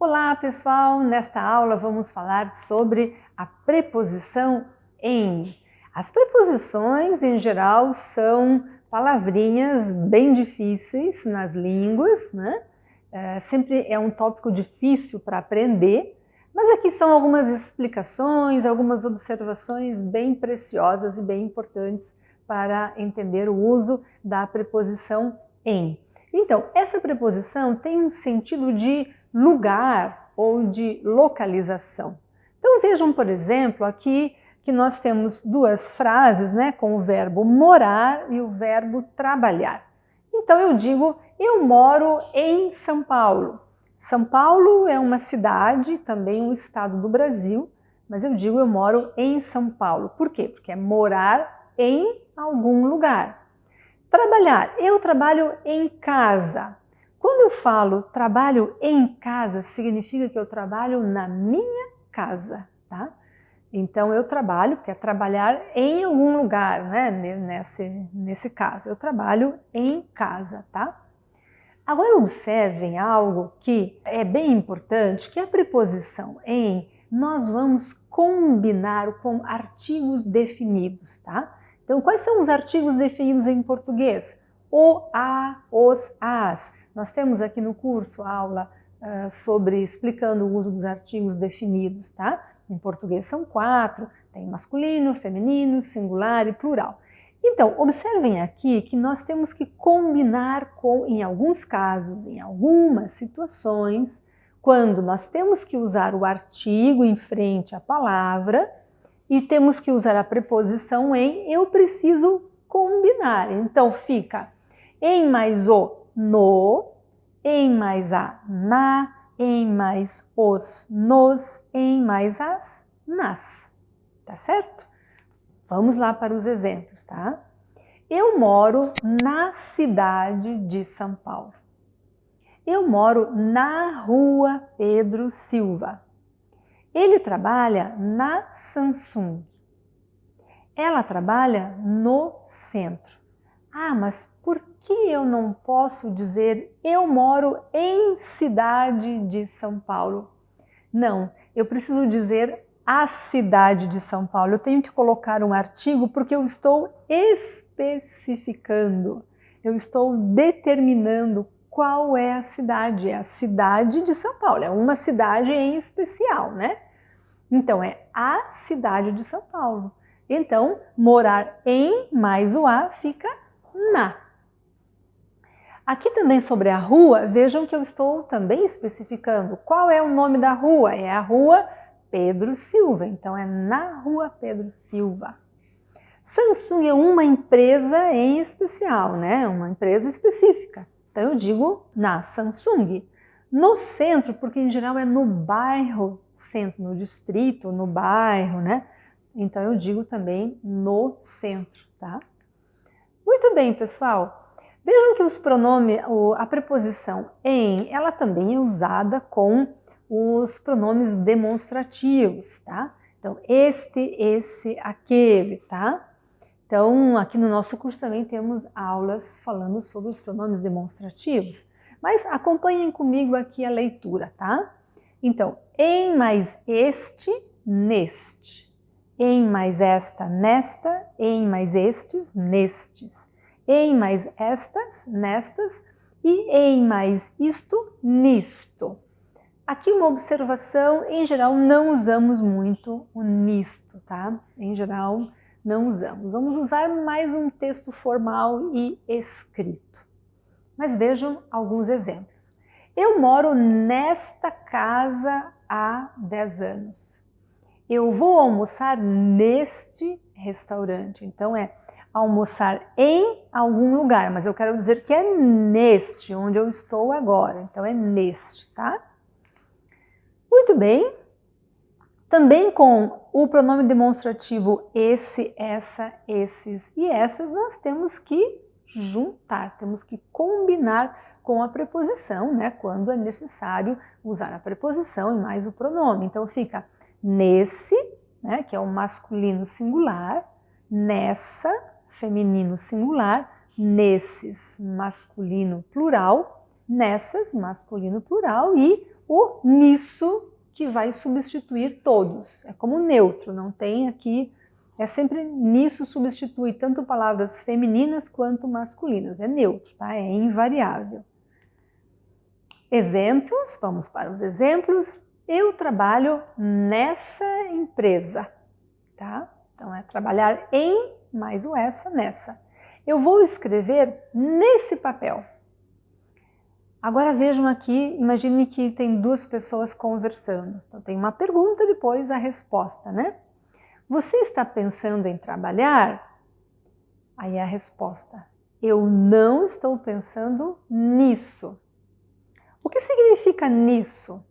Olá pessoal, nesta aula vamos falar sobre a preposição em. As preposições em geral são palavrinhas bem difíceis nas línguas, né? Sempre é um tópico difícil para aprender, mas aqui são algumas explicações, algumas observações bem preciosas e bem importantes para entender o uso da preposição em. Então, essa preposição tem um sentido de lugar ou de localização. Então vejam, por exemplo, aqui que nós temos duas frases, né, com o verbo morar e o verbo trabalhar. Então eu digo, eu moro em São Paulo. São Paulo é uma cidade, também um estado do Brasil, mas eu digo eu moro em São Paulo. Por quê? Porque é morar em algum lugar. Trabalhar, eu trabalho em casa. Quando eu falo trabalho em casa, significa que eu trabalho na minha casa, tá? Então eu trabalho, porque é trabalhar em algum lugar, né? Nesse caso, eu trabalho em casa, tá? Agora observem algo que é bem importante, que a preposição em nós vamos combinar com artigos definidos, tá? Então quais são os artigos definidos em português? O, a, os, as. Nós temos aqui no curso aula sobre explicando o uso dos artigos definidos, tá? Em português são 4, tem masculino, feminino, singular e plural. Então, observem aqui que nós temos que combinar com, em alguns casos, em algumas situações, quando nós temos que usar o artigo em frente à palavra e temos que usar a preposição em, eu preciso combinar. Então fica em mais o, no, em mais a, na, em mais os, nos, em mais as, nas. Tá certo? Vamos lá para os exemplos, tá? Eu moro na cidade de São Paulo. Eu moro na rua Pedro Silva. Ele trabalha na Samsung. Ela trabalha no centro. Ah, mas por que eu não posso dizer eu moro em cidade de São Paulo? Não, eu preciso dizer a cidade de São Paulo. Eu tenho que colocar um artigo porque eu estou especificando, eu estou determinando qual é a cidade. É a cidade de São Paulo, é uma cidade em especial, né? Então é a cidade de São Paulo. Então, morar em mais o a fica na. Aqui também sobre a rua, vejam que eu estou também especificando qual é o nome da rua. É a rua Pedro Silva, então é na rua Pedro Silva. Samsung é uma empresa em especial, né? Uma empresa específica. Então eu digo na Samsung. No centro, porque em geral é no bairro centro, no distrito, no bairro, né? Então eu digo também no centro, tá? Muito bem, pessoal. Vejam que os pronomes, a preposição em, ela também é usada com os pronomes demonstrativos, tá? Então, este, esse, aquele, tá? Então, aqui no nosso curso também temos aulas falando sobre os pronomes demonstrativos, mas acompanhem comigo aqui a leitura, tá? Então, em mais este, neste. Em mais esta, nesta. Em mais estes, nestes. Em mais estas, nestas, e em mais isto, nisto. Aqui uma observação, em geral não usamos muito o nisto, tá? Em geral não usamos. Vamos usar mais um texto formal e escrito. Mas vejam alguns exemplos. Eu moro nesta casa há 10 anos. Eu vou almoçar neste restaurante. Então é almoçar em algum lugar, mas eu quero dizer que é neste, onde eu estou agora. Então é neste, tá? Muito bem. Também com o pronome demonstrativo esse, essa, esses e essas, nós temos que juntar, temos que combinar com a preposição, né? Quando é necessário usar a preposição e mais o pronome. Então fica nesse, né? Que é o masculino singular, nessa, feminino singular, nesses, masculino plural, nessas, masculino plural, e o nisso, que vai substituir todos. É como neutro, não tem aqui, é sempre nisso substitui tanto palavras femininas quanto masculinas, é neutro, tá? É invariável. Exemplos, vamos para os exemplos. Eu trabalho nessa empresa, tá? Então é trabalhar em mais o essa, nessa. Eu vou escrever nesse papel. Agora vejam aqui, imagine que tem duas pessoas conversando. Então tem uma pergunta, depois a resposta, né? Você está pensando em trabalhar? Aí a resposta. Eu não estou pensando nisso. O que significa nisso?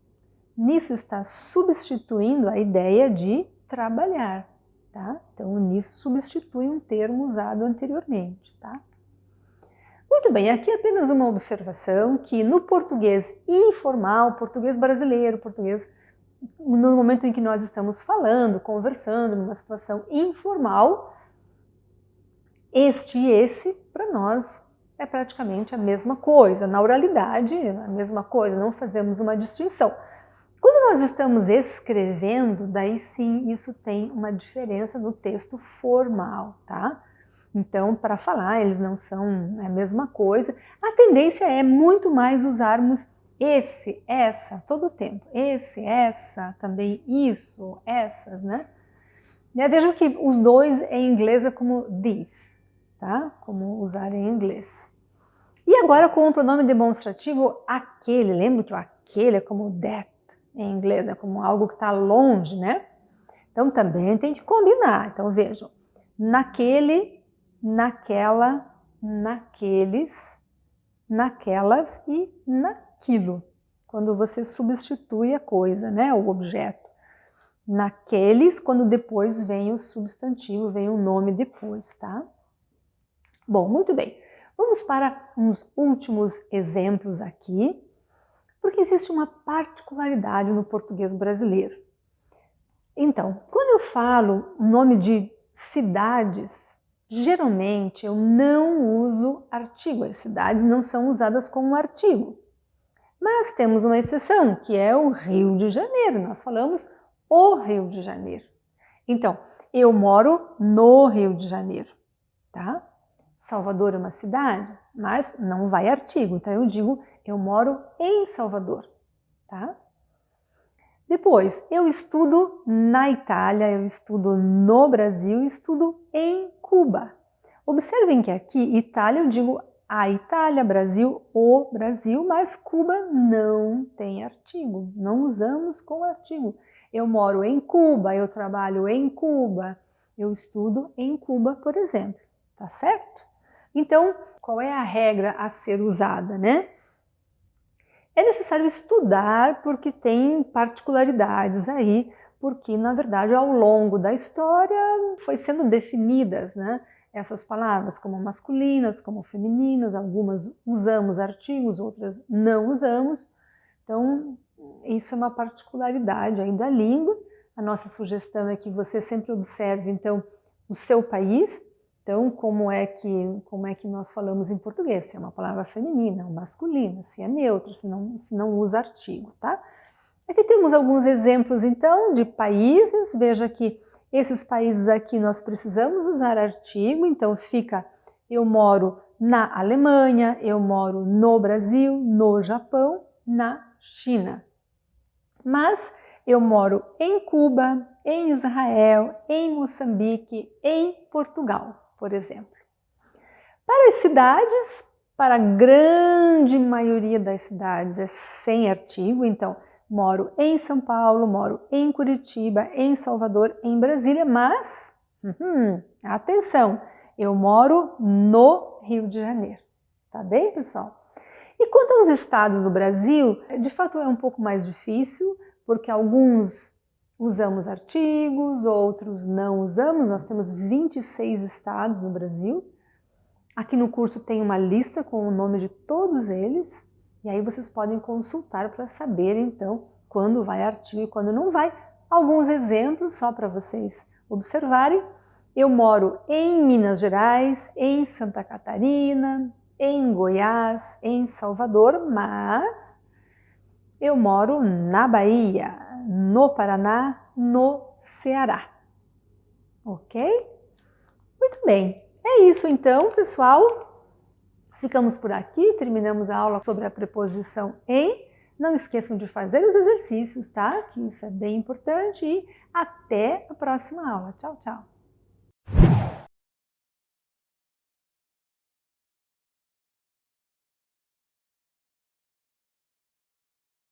Nisso está substituindo a ideia de trabalhar, tá? Então, nisso substitui um termo usado anteriormente, tá? Muito bem, aqui é apenas uma observação que no português informal, português brasileiro, português no momento em que nós estamos falando, conversando, numa situação informal, este e esse, para nós, é praticamente a mesma coisa. Na oralidade, a mesma coisa, não fazemos uma distinção. Quando nós estamos escrevendo, daí sim isso tem uma diferença no texto formal, tá? Então, para falar, eles não são a mesma coisa. A tendência é muito mais usarmos esse, essa, todo o tempo. Esse, essa, também isso, essas, né? E vejam que os dois em inglês é como this, tá? Como usar em inglês. E agora com o pronome demonstrativo aquele, lembra que o aquele é como that em inglês, né? Como algo que está longe, né? Então também tem que combinar. Então vejam, naquele, naquela, naqueles, naquelas e naquilo. Quando você substitui a coisa, né? O objeto. Naqueles, quando depois vem o substantivo, vem o nome depois, tá? Bom, muito bem. Vamos para uns últimos exemplos aqui, porque existe uma particularidade no português brasileiro. Então, quando eu falo o nome de cidades, geralmente eu não uso artigo. As cidades não são usadas como artigo. Mas temos uma exceção, que é o Rio de Janeiro. Nós falamos o Rio de Janeiro. Então, eu moro no Rio de Janeiro, tá? Salvador é uma cidade, mas não vai artigo. Então eu digo, eu moro em Salvador, tá? Depois, eu estudo na Itália, eu estudo no Brasil, estudo em Cuba. Observem que aqui, Itália, eu digo a Itália, Brasil, o Brasil, mas Cuba não tem artigo, não usamos com artigo. Eu moro em Cuba, eu trabalho em Cuba, eu estudo em Cuba, por exemplo, tá certo? Então, qual é a regra a ser usada, né? É necessário estudar porque tem particularidades aí, porque na verdade ao longo da história foi sendo definidas, né, essas palavras como masculinas, como femininas, algumas usamos artigos, outras não usamos. Então isso é uma particularidade aí da língua. A nossa sugestão é que você sempre observe então o seu país. Então, como é que nós falamos em português? Se é uma palavra feminina, ou masculina, se é neutra, se não usa artigo, tá? Aqui temos alguns exemplos, então, de países. Veja que esses países aqui nós precisamos usar artigo, então fica, eu moro na Alemanha, eu moro no Brasil, no Japão, na China. Mas eu moro em Cuba, em Israel, em Moçambique, em Portugal, por exemplo. Para as cidades, para a grande maioria das cidades é sem artigo, então moro em São Paulo, moro em Curitiba, em Salvador, em Brasília, mas, atenção, eu moro no Rio de Janeiro, tá bem, pessoal? E quanto aos estados do Brasil, de fato é um pouco mais difícil, porque alguns usamos artigos, outros não usamos. Nós temos 26 estados no Brasil. Aqui no curso tem uma lista com o nome de todos eles, e aí vocês podem consultar para saber, então, quando vai artigo e quando não vai. Alguns exemplos, só para vocês observarem. Eu moro em Minas Gerais, em Santa Catarina, em Goiás, em Salvador, mas eu moro na Bahia, no Paraná, no Ceará. Ok? Muito bem. É isso então, pessoal. Ficamos por aqui, terminamos a aula sobre a preposição em. Não esqueçam de fazer os exercícios, tá? Que isso é bem importante. E até a próxima aula. Tchau, tchau.